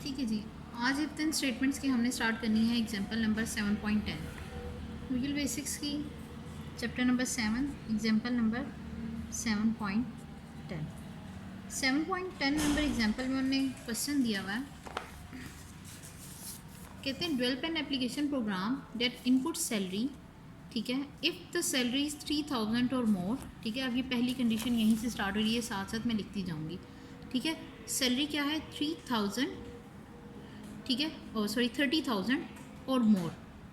ठीक है जी। आज इफ देन स्टेटमेंट्स की हमने स्टार्ट करनी है एग्जांपल नंबर 7.10 विजुअल बेसिक्स की chapter number 7 example number 7.10 7.10 number example में उन्होंने क्वेश्चन दिया हुआ है। कहते हैं develop an application program that input salary, ठीक है, इफ़ द सैलरी इज़ 3000 और मोर। ठीक है, अब ये पहली कंडीशन यहीं से स्टार्ट हो रही है, साथ साथ मैं लिखती जाऊँगी। ठीक है, सैलरी क्या है 3000, ठीक है, और सॉरी 30,000 और मोर।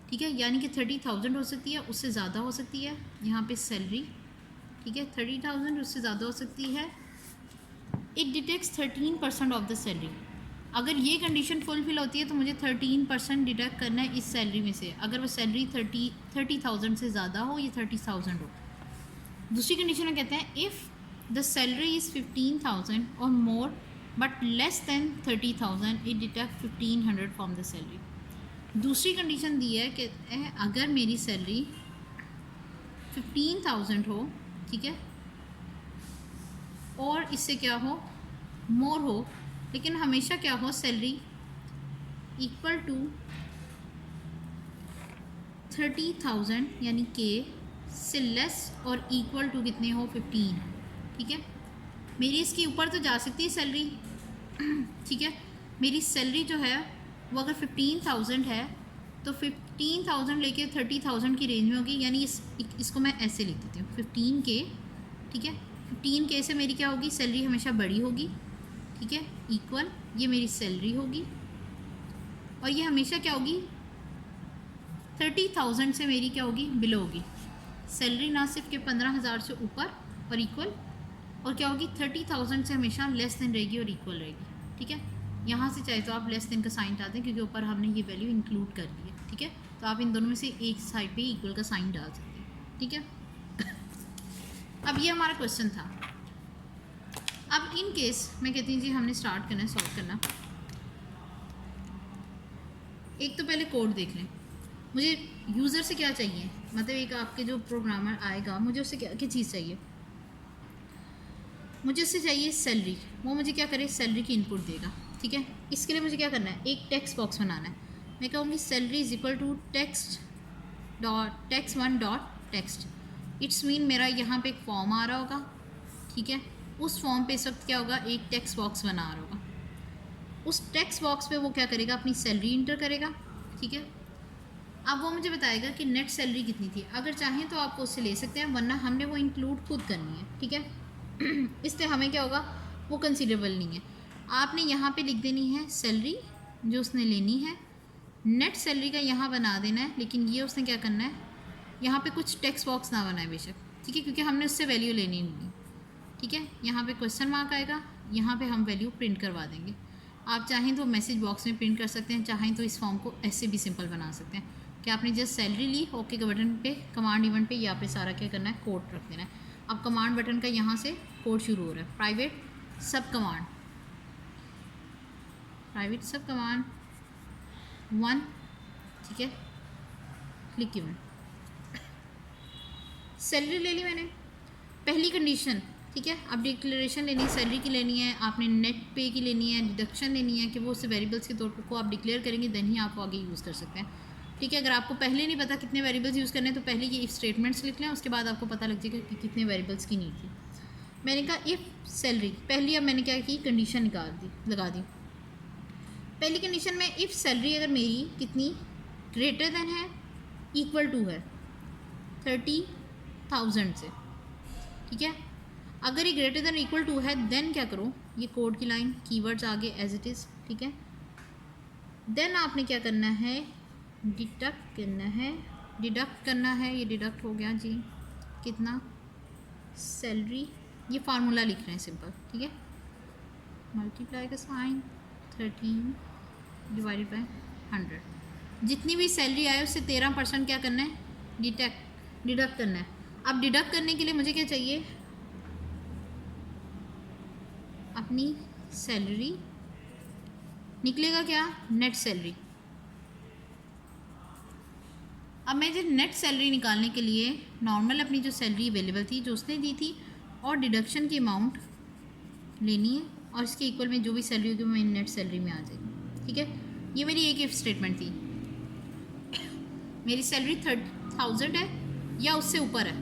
ठीक है, यानी कि 30,000 हो सकती है, उससे ज़्यादा हो सकती है यहाँ पे सैलरी। ठीक है, 30,000 उससे ज़्यादा हो सकती है। It detects 13% of the salary. अगर ये कंडीशन फुलफिल होती है तो मुझे 13% डिडक्ट करना है इस सैलरी में से, अगर वो सैलरी 30,000 से ज़्यादा हो या 30,000 हो। दूसरी कंडीशन में कहते हैं इफ़ द सैलरी इज़ 15,000 और more but less than 30,000 it detect 1,500 from the salary. दूसरी कंडीशन दी है कि अगर मेरी सैलरी 15,000 हो, ठीक है, और इससे क्या हो मोर हो, लेकिन हमेशा क्या हो सैलरी इक्वल टू 30,000 यानी के से लेस और इक्वल टू कितने हो 15। ठीक है, मेरी इसके ऊपर तो जा सकती है सैलरी। ठीक है, मेरी सैलरी जो है वो अगर 15,000 है तो 15,000 लेके 30,000 की रेंज में होगी, यानी इसको मैं ऐसे लिख देती हूँ 15K। ठीक है, 15K से मेरी क्या होगी सैलरी हमेशा बड़ी होगी। ठीक है, इक्वल ये मेरी सैलरी होगी और ये हमेशा क्या होगी 30,000 से मेरी क्या होगी बिलो होगी। सैलरी ना सिर्फ के 15,000 से ऊपर और इक्वल, और क्या होगी 30,000 से हमेशा लेस देन रहेगी और इक्वल रहेगी। ठीक है, यहाँ से चाहे तो आप लेस देन का साइन डाल दें क्योंकि ऊपर हमने ये वैल्यू इंक्लूड कर ली है। ठीक है, तो आप इन दोनों में से एक साइड पे इक्वल का साइन डाल सकते हैं। ठीक है, अब ये हमारा क्वेश्चन था। अब इन केस मैं कहती हूँ जी हमने स्टार्ट करना है सॉल्व करना। एक तो पहले कोड देख लें, मुझे यूज़र से क्या चाहिए, मतलब एक आपके जो प्रोग्रामर आएगा मुझे उससे क्या क्या चीज़ चाहिए। मुझे उससे चाहिए सैलरी, वो मुझे क्या करे सैलरी की इनपुट देगा। ठीक है, इसके लिए मुझे क्या करना है एक टेक्स्ट बॉक्स बनाना है। मैं कहूँगी salary is equal to text one dot text. It's mean मेरा यहाँ पे एक फॉर्म आ रहा होगा। ठीक है, उस फॉर्म पे इस वक्त क्या होगा एक टेक्स्ट बॉक्स बना रहा होगा। उस टेक्स्ट बॉक्स पे वो क्या करेगा अपनी सैलरी इंटर करेगा। ठीक है, अब वो मुझे बताएगा कि नेट सैलरी कितनी थी। अगर चाहें तो आप उससे ले सकते हैं, वरना हमने वो इंक्लूड खुद करनी है। ठीक है, इसलिए हमें क्या होगा वो कंसीडरेबल नहीं है। आपने यहाँ पे लिख देनी है सैलरी जो उसने लेनी है, नेट सैलरी का यहाँ बना देना है, लेकिन ये उसने क्या करना है यहाँ पे कुछ टेक्स्ट बॉक्स ना बनाए बेशक। ठीक है, क्योंकि हमने उससे वैल्यू लेनी नहीं। ठीक है, यहाँ पे क्वेश्चन मार्क आएगा, यहाँ पे हम वैल्यू प्रिंट करवा देंगे। आप चाहें तो मैसेज बॉक्स में प्रिंट कर सकते हैं, चाहें तो इस फॉर्म को ऐसे भी सिंपल बना सकते हैं कि आपने जस्ट सैलरी ली, ओके के बटन पे कमांड इवेंट पे यहाँ पे सारा क्या करना है कोड रख देना है। अब कमांड बटन का यहाँ से कोड शुरू हो रहा है, प्राइवेट सब कमांड 1। ठीक है, क्लिक इवेंट, सैलरी ले ली मैंने पहली कंडीशन। ठीक है, अब डिक्लेरेशन लेनी है सैलरी की लेनी है, आपने नेट पे की लेनी है, डिडक्शन लेनी है कि वो उससे वेरिएबल्स के तौर पर को आप डिक्लेयर करेंगे, देन ही आप आगे यूज़ कर सकते हैं। ठीक है, अगर आपको पहले नहीं पता कितने वेरिएबल्स यूज़ करने हैं तो पहले ये इफ स्टेटमेंट्स लिख लें, उसके बाद आपको पता लग जाएगा कि कितने वेरिएबल्स की नीड थी। मैंने कहा इफ़ सैलरी पहली, अब मैंने क्या की कंडीशन लगा दी। पहली कंडीशन में इफ़ सैलरी अगर मेरी कितनी ग्रेटर देन है इक्वल टू है 30,000 से। ठीक है, अगर ये ग्रेटर देन इक्वल टू है देन क्या करो ये कोड की लाइन कीवर्ड्स आगे एज इट इज़। ठीक है, देन आपने क्या करना है डिडक्ट करना है। ये डिडक्ट हो गया जी कितना सैलरी, ये फार्मूला लिख रहे हैं सिंपल। ठीक है, मल्टीप्लाई का साइन 13 डिवाइडेड बाय 100, जितनी भी सैलरी आए उससे 13% क्या करना है डिडक्ट करना है। अब डिडक्ट करने के लिए मुझे क्या चाहिए अपनी सैलरी, निकलेगा क्या नेट सैलरी। अब मैं जो नेट सैलरी निकालने के लिए नॉर्मल अपनी जो सैलरी अवेलेबल थी जो उसने दी थी और डिडक्शन की अमाउंट लेनी है और इसके इक्वल में जो भी सैलरी होगी वो मेरी नेट सैलरी में आ जाएगी। ठीक है, ये मेरी एक इफ स्टेटमेंट थी। मेरी सैलरी 30,000 है या उससे ऊपर है,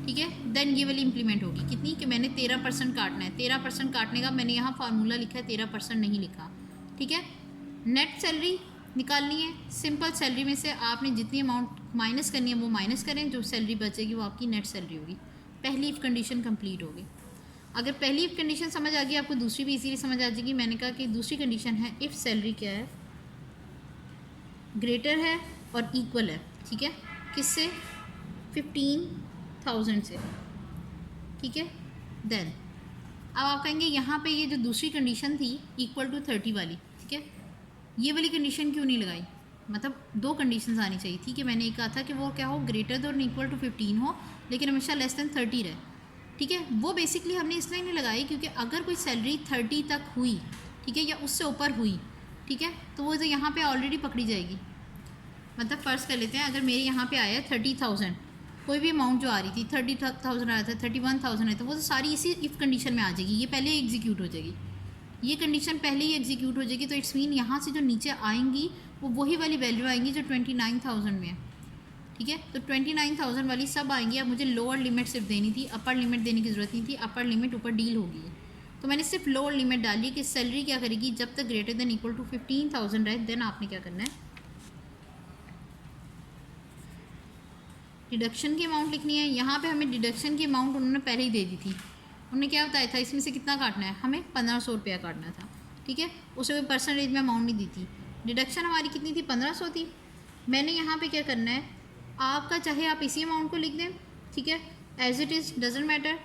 ठीक है, देन ये वाली इंप्लीमेंट होगी। कितनी कि मैंने 13% काटना है। 13% काटने का मैंने यहाँ फार्मूला लिखा है, 13% नहीं लिखा, ठीक है। नेट सैलरी निकालनी है। सिंपल सैलरी में से आपने जितनी अमाउंट माइनस करनी है वो माइनस करें, जो सैलरी बचेगी वो आपकी नेट सैलरी होगी। पहली इफ कंडीशन कंप्लीट होगी। अगर पहली इफ कंडीशन समझ आ गई, आपको दूसरी भी इजीली समझ आ जाएगी। मैंने कहा कि दूसरी कंडीशन है इफ़ सैलरी क्या है, ग्रेटर है और इक्वल है, ठीक है, किससे, 15,000 से, ठीक है। देन अब आप कहेंगे यहाँ पे ये जो दूसरी कंडीशन थी इक्वल टू 30 वाली, ठीक है, ये वाली कंडीशन क्यों नहीं लगाई, मतलब दो कंडीशंस आनी चाहिए थी कि मैंने कहा था कि वो क्या हो, ग्रेटर देन इक्वल टू 15 हो, लेकिन हमेशा लेस देन 30 रहे, ठीक है। वो बेसिकली हमने इसलिए नहीं लगाई क्योंकि अगर कोई सैलरी 30 तक हुई, ठीक है, या उससे ऊपर हुई, ठीक है, तो वो तो यहाँ पे ऑलरेडी पकड़ी जाएगी। मतलब फ़र्ज़ कर लेते हैं, अगर मेरे यहाँ पे आया है 30,000, कोई भी अमाउंट जो आ रही थी 30,000 आया था, 31,000 है, तो वो तो सारी इसी इफ़ कंडीशन में आ जाएगी। ये पहले एग्जीक्यूट हो जाएगी, ये कंडीशन पहले ही एग्जीक्यूट हो जाएगी। तो इट्स मीन यहाँ से जो नीचे आएंगी वो वही वाली वैल्यू आएंगी जो 29,000 में है, ठीक है। तो 29,000 वाली सब आएंगी। अब मुझे लोअर लिमिट सिर्फ देनी थी, अपर लिमिट देने की ज़रूरत नहीं थी। अपर लिमिट ऊपर डील होगी, तो मैंने सिर्फ लोअर लिमिट डाली कि सैलरी क्या करेगी, जब तक ग्रेटर देन इक्वल टू 15,000 रहे, देन आपने क्या करना है, डिडक्शन की अमाउंट लिखनी है। यहाँ पे हमें डिडक्शन की अमाउंट उन्होंने पहले ही दे दी थी। उन्होंने क्या बताया था, इसमें से कितना काटना है, हमें 1500 रुपया काटना था, ठीक है। उसे कोई परसेंटेज में अमाउंट नहीं दी थी। डिडक्शन हमारी कितनी थी, 1500 थी। मैंने यहाँ पे क्या करना है, आपका चाहे आप इसी अमाउंट को लिख दें, ठीक है, as it is, doesn't matter.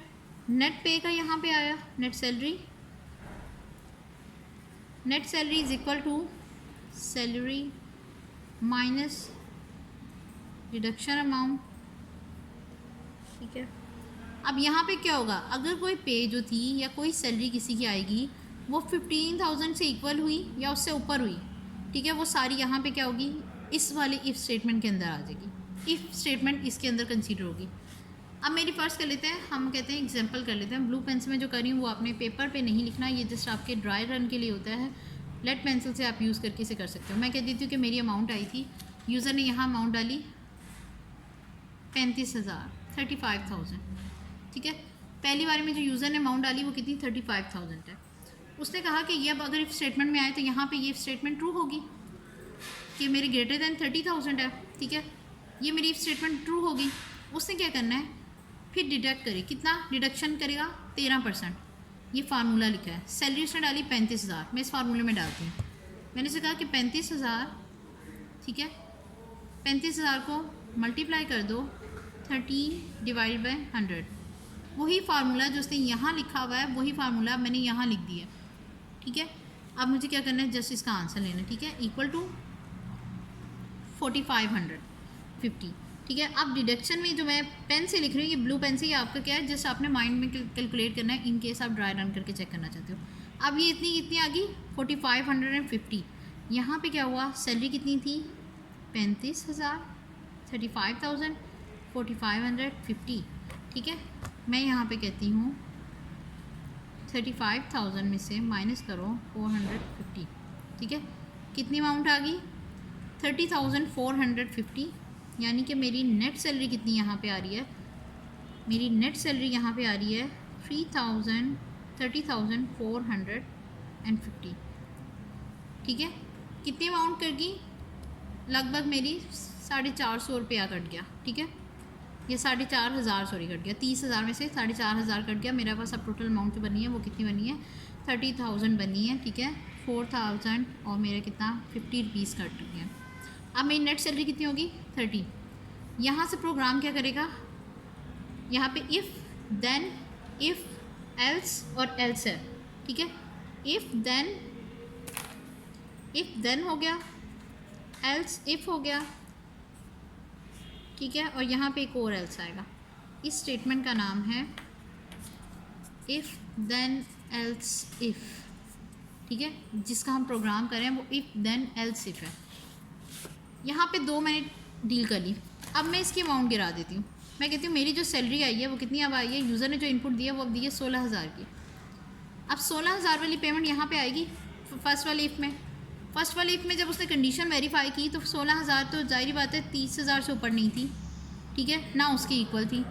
Net pay का यहाँ पे आया net salary, net salary is equal to salary minus deduction amount, ठीक है। अब यहाँ पे क्या होगा, अगर कोई पे जो थी या कोई सैलरी किसी की आएगी वो 15,000 से इक्वल हुई या उससे ऊपर हुई, ठीक है, वो सारी यहाँ पे क्या होगी, इस वाले इफ़ स्टेटमेंट के अंदर आ जाएगी। इफ़ स्टेटमेंट इसके अंदर कंसीडर होगी। अब मेरी फ़र्ज़ कर लेते हैं, हम कहते हैं एग्जांपल कर लेते हैं। ब्लू पेन से मैं जो कर रही हूँ वो आपने पेपर पे नहीं लिखना, ये जस्ट आपके ड्राई रन के लिए होता है। लेड पेंसिल से आप यूज़ करके इसे कर सकते हो। मैं कह देती हूँ कि मेरी अमाउंट आई थी, यूज़र ने यहाँ अमाउंट डाली 35,000, 35,000, ठीक है। पहली बार में जो यूज़र ने अमाउंट डाली वो कितनी, 35,000 है। उसने कहा कि ये अब अगर इफ स्टेटमेंट में आए तो यहाँ पे ये स्टेटमेंट ट्रू होगी कि मेरे ग्रेटर दैन 30,000 है, ठीक है, ये मेरी इफ स्टेटमेंट ट्रू होगी। उसने क्या करना है, फिर डिडक्ट करे, कितना डिडक्शन करेगा, 13%। ये फार्मूला लिखा है, सैलरी उसने डाली 35,000, मैं इस फार्मूले में डालती हूँ। मैंने उसे कहा कि 35,000, ठीक है, 35,000 को मल्टीप्लाई कर दो 13 डिवाइड बाई 100। वही फार्मूला जो उसने यहाँ लिखा हुआ है वही फार्मूला मैंने यहाँ लिख दिया, ठीक है। अब मुझे क्या करना है, जस्ट इसका आंसर लेना है, ठीक है, इक्वल टू 4550, ठीक है। अब डिडक्शन में जो मैं पेन से लिख रही हूँ, ये ब्लू पेन से, ये आपका क्या है, जस्ट आपने माइंड में कैलकुलेट करना है, इन केस आप ड्राई रन करके चेक करना चाहते हो। अब ये इतनी आ गई 4550। यहाँ पे क्या हुआ, सैलरी कितनी थी, 35,000, 35,000, 4550, ठीक है। मैं यहाँ पे कहती हूँ 35,000 में से माइनस करो 450, ठीक है, कितनी अमाउंट आ गई, 30,450। यानी कि मेरी नेट सैलरी कितनी यहाँ पे आ रही है, मेरी नेट सैलरी यहाँ पे आ रही है 30,450, ठीक है। कितनी अमाउंट कर गई, लगभग मेरी 450 रुपया कट गया, ठीक है, ये 4,500 सॉरी कट गया, 30,000 में से 4,500 कट गया। मेरे पास अब टोटल अमाउंट जो बनी है वो कितनी बनी है, 30,000 बनी है, ठीक है, 4,000 और मेरा कितना 50 रुपीज़ कट गया। अब मेरी नेट सैलरी कितनी होगी, 30। यहाँ से प्रोग्राम क्या करेगा, यहाँ पे इफ़ देन इफ़ एल्स और एल्स है, ठीक है। इफ़ देन हो गया, एल्स इफ़ हो गया, ठीक है, और यहाँ पे एक और एल्स आएगा। इस स्टेटमेंट का नाम है इफ़ देन एल्स इफ़, ठीक है, जिसका हम प्रोग्राम करें वो इफ़ देन एल्स इफ़ है। यहाँ पे दो मैंने डील कर ली। अब मैं इसकी अमाउंट गिरा देती हूँ। मैं कहती हूँ मेरी जो सैलरी आई है वो कितनी अब आई है, यूज़र ने जो इनपुट दिया वो अब दी है 16,000 की। अब 16,000 वाली पेमेंट यहाँ पे आएगी फर्स्ट वाले इफ़ में, फर्स्ट वाले इफ में जब उसने कंडीशन वेरीफाई की तो 16,000 तो जाहिर बात है 30,000 से ऊपर नहीं थी, ठीक है ना, उसके इक्वल थी।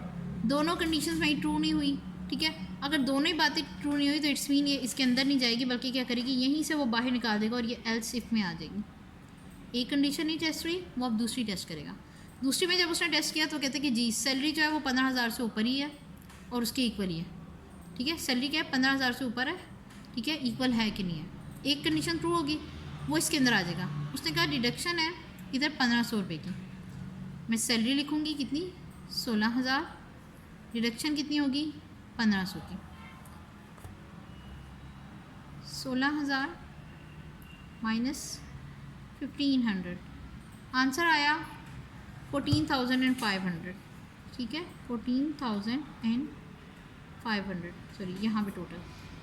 दोनों कंडीशंस में ट्रू नहीं हुई, ठीक है। अगर दोनों ही बातें ट्रू नहीं हुई तो इट्स मीन ये इसके अंदर नहीं जाएगी, बल्कि क्या करेगी, यहीं से वो बाहर निकाल देगा और ये एल्स इफ में आ जाएगी। एक कंडीशन नहीं टेस्ट हुई, वो अब दूसरी टेस्ट करेगा। दूसरी में जब उसने टेस्ट किया तो कहते हैं कि जी सैलरी जो है वो 15,000 से ऊपर ही है और उसके इक्वल ही है, ठीक है। सैलरी क्या है, 15,000 से ऊपर है, ठीक है, इक्वल है कि नहीं है। एक कंडीशन ट्रू होगी, वो इसके अंदर आ जाएगा। उसने कहा डिडक्शन है इधर 1,500 रुपये की, मैं सैलरी लिखूँगी कितनी, 16,000, डिडक्शन कितनी होगी 1,500 की, 16,000 माइनस 1,500, आंसर आया 14,500, ठीक है, 14,500, सॉरी यहाँ पे टोटल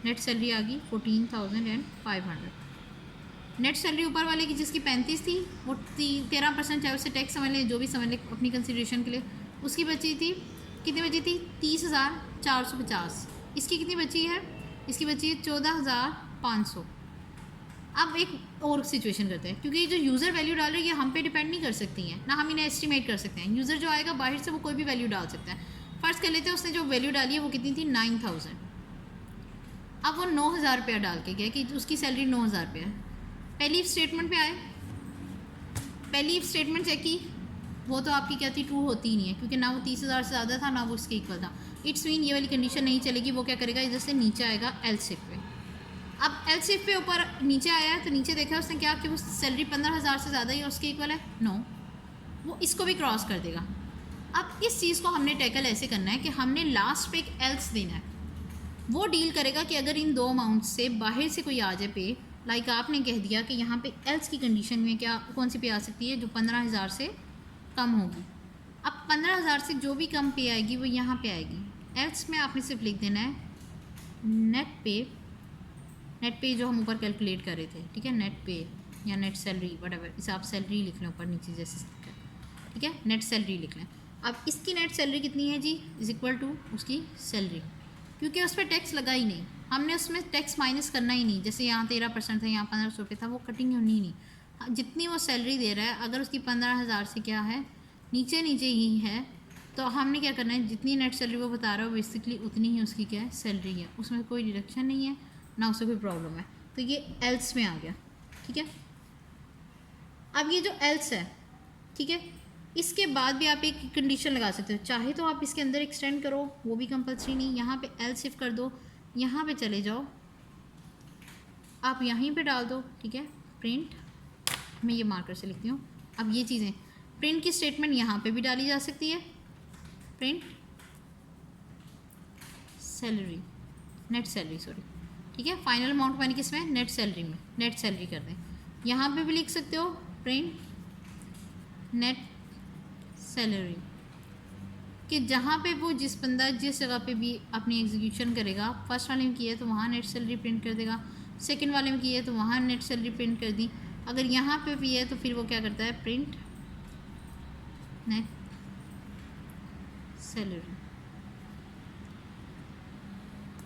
नेट सैलरी आ गई 14,500। नेट सैलरी ऊपर वाले की जिसकी 35 थी वो 13%, चाहे उससे टैक्स समझ लें जो भी समझ लें अपनी कंसिडरेशन के लिए, उसकी बची थी, कितनी बची थी 30,450। इसकी कितनी बची है, इसकी बची है 14,500। अब एक और सिचुएशन करते हैं, क्योंकि ये जो यूज़र वैल्यू डाल रही है ये हम पे डिपेंड नहीं कर सकती हैं ना, हम इन्हें एस्टिमेट कर सकते हैं। यूज़र जो आएगा बाहर से वो कोई भी वैल्यू डाल सकता है। फ़र्ज़ कर लेते हैं उसने जो वैल्यू डाली है वो कितनी थी 9,000। अब वो 9,000 रुपया डाल के गया कि उसकी सैलरी 9,000 रुपया है। पहली स्टेटमेंट पे आए, पहली स्टेटमेंट चेक की, वो तो आपकी क्या थी, ट्रू होती ही नहीं है, क्योंकि ना वो 30,000 से ज़्यादा था ना वो उसके इक्वल था। इट्स मीन ये वाली कंडीशन नहीं चलेगी। वो क्या करेगा, इधर से नीचे आएगा एलसीएफ पे। अब एलसीएफ पे ऊपर नीचे आया है तो नीचे देखा उसने क्या कि वो सैलरी 15,000 से ज़्यादा ही उसके इक्वल है, नो, वो इसको भी क्रॉस कर देगा। अब इस चीज़ को हमने टैकल ऐसे करना है कि हमने लास्ट पे एक एल्स देना है। वो डील करेगा कि अगर इन दो अमाउंट से बाहर से कोई आ जाए पे, लाइक आपने कह दिया कि यहाँ पे एल्स की कंडीशन में क्या कौन सी पे आ सकती है, जो 15,000 से कम होगी। अब 15,000 से जो भी कम पे आएगी वो यहाँ पे आएगी। एल्स में आपने सिर्फ लिख देना है नेट पे, नेट पे जो हम ऊपर कैलकुलेट कर रहे थे, ठीक है, नेट पे या नेट सैलरी वटएवर, इसे आप सैलरी लिख लें ऊपर नीचे जैसे, ठीक है, नेट सैलरी लिख लें। अब इसकी नेट सैलरी कितनी है जी, इज इक्वल टू उसकी सैलरी, क्योंकि उस पर टैक्स लगा ही नहीं, हमने उसमें टैक्स माइनस करना ही नहीं। जैसे यहाँ 13% था, यहाँ 1,500 रुपये था, वो कटिंग होनी ही नहीं। जितनी वो सैलरी दे रहा है अगर उसकी 15,000 से क्या है नीचे नीचे ही है तो हमने क्या करना है, जितनी नेट सैलरी वो बता रहा है बेसिकली उतनी ही उसकी क्या है सैलरी है, उसमें कोई डिडक्शन नहीं है ना उससे कोई प्रॉब्लम है। तो ये एल्स में आ गया, ठीक है। अब ये जो एल्स है, ठीक है, इसके बाद भी आप एक कंडीशन लगा सकते हो, चाहे तो आप इसके अंदर एक्सटेंड करो, वो भी कंपलसरी नहीं। यहाँ पे एल्स इफ कर दो, यहाँ पे चले जाओ, आप यहीं पे डाल दो, ठीक है, प्रिंट, मैं ये मार्कर से लिखती हूँ। अब ये चीज़ें प्रिंट की स्टेटमेंट यहाँ पे भी डाली जा सकती है, print salary, net salary sorry, ठीक है, फाइनल अमाउंट मैंने किस में, नेट सैलरी में, नेट सैलरी कर दें। यहाँ पे भी लिख सकते हो प्रिंट नेट सैलरी, कि जहाँ पे वो जिस बंदा जिस जगह पे भी अपनी एग्जीक्यूशन करेगा, फर्स्ट वाले में किया है तो वहाँ नेट सैलरी प्रिंट कर देगा, सेकंड वाले में किया है तो वहाँ नेट सैलरी प्रिंट कर दी। अगर यहाँ पे भी है तो फिर वो क्या करता है, प्रिंट नेट सैलरी,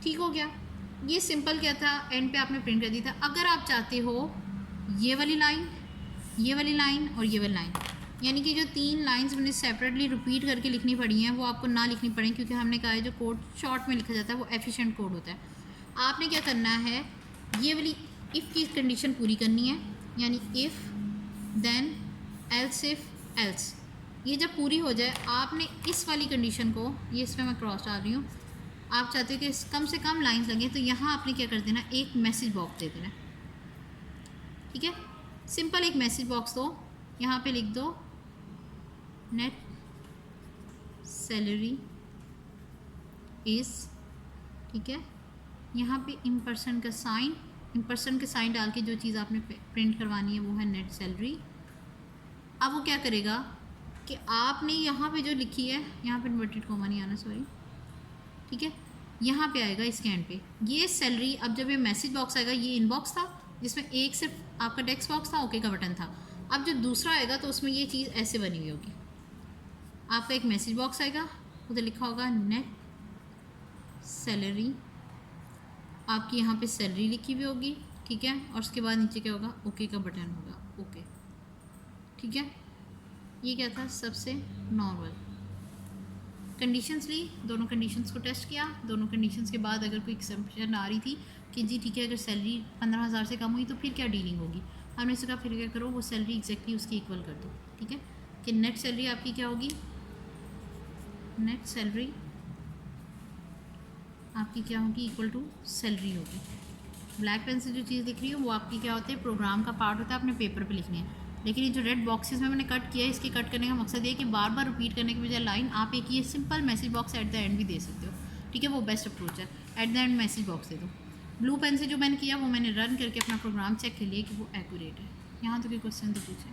ठीक हो गया। ये सिंपल क्या था, एंड पे आपने प्रिंट कर दिया था। अगर आप चाहते हो ये वाली लाइन, ये वाली लाइन और ये वाली लाइन, यानी कि जो 3 लाइंस मैंने सेपरेटली रिपीट करके लिखनी पड़ी हैं वो आपको ना लिखनी पड़े, क्योंकि हमने कहा है जो कोड शॉर्ट में लिखा जाता है वो एफिशिएंट कोड होता है। आपने क्या करना है, ये वाली इफ़ की कंडीशन पूरी करनी है, यानी if then else if else, ये जब पूरी हो जाए आपने इस वाली कंडीशन को, ये इसमें मैं क्रॉस डाल रही हूँ, आप चाहते हो कि कम से कम लाइंस लगे तो यहाँ आपने क्या कर देना, एक मैसेज बॉक्स दे देना, ठीक है, सिंपल एक मैसेज बॉक्स दो, यहाँ पे लिख दो नेट सैलरी इज़, ठीक है, यहाँ पे इम्पर्सन का साइन, इम्पर्सन के साइन डाल के जो चीज़ आपने प्रिंट करवानी है वो है नेट सैलरी। अब वो क्या करेगा कि आपने यहाँ पे जो लिखी है, यहाँ पे इन्वर्टेड कॉमा नहीं आना सॉरी, ठीक है, यहाँ पे आएगा इसके एंड पे ये सैलरी। अब जब ये मैसेज बॉक्स आएगा, ये इनबॉक्स था जिसमें एक सिर्फ आपका टेक्स्ट बॉक्स था, ओके का बटन था। अब जो दूसरा आएगा तो उसमें ये चीज़ ऐसे बनी हुई होगी, आपका एक मैसेज बॉक्स आएगा, उधर लिखा होगा नेट सैलरी, आपकी यहाँ पे सैलरी लिखी हुई होगी, ठीक है, और उसके बाद नीचे क्या होगा, ओके का बटन होगा, ओके। ठीक है, ये क्या था, सबसे नॉर्मल। कंडीशंस ली, दोनों कंडीशंस को टेस्ट किया, दोनों कंडीशंस के बाद अगर कोई एक्सेप्शन आ रही थी कि जी ठीक है अगर सैलरी 15,000 से कम हुई तो फिर क्या डीलिंग होगी, हमने इसका फिर क्या करो, वो सैलरी एग्जैक्टली उसकी इक्वल कर दो। ठीक है, कि नेट सैलरी आपकी क्या होगी, नेट सैलरी आपकी क्या होगी, इक्वल टू सैलरी होगी। ब्लैक पेन से जो चीज़ लिख रही है वो आपकी क्या होती है, प्रोग्राम का पार्ट होता है, अपने पेपर पे लिखनी है। लेकिन ये जो रेड बॉक्सेस में मैंने कट किया है, इसके कट करने का मकसद ये है कि बार बार रिपीट करने के बजाय लाइन आप एक ये simple message box at the end भी दे सकते हो। ठीक है, वो बेस्ट अप्रोच है, at the end message box दे दो। ब्लू पेन से जो मैंने किया वो मैंने रन करके अपना प्रोग्राम चेक कर लिया कि वो एक्यूरेट है। यहाँ तो कोई क्वेश्चन तो पूछे।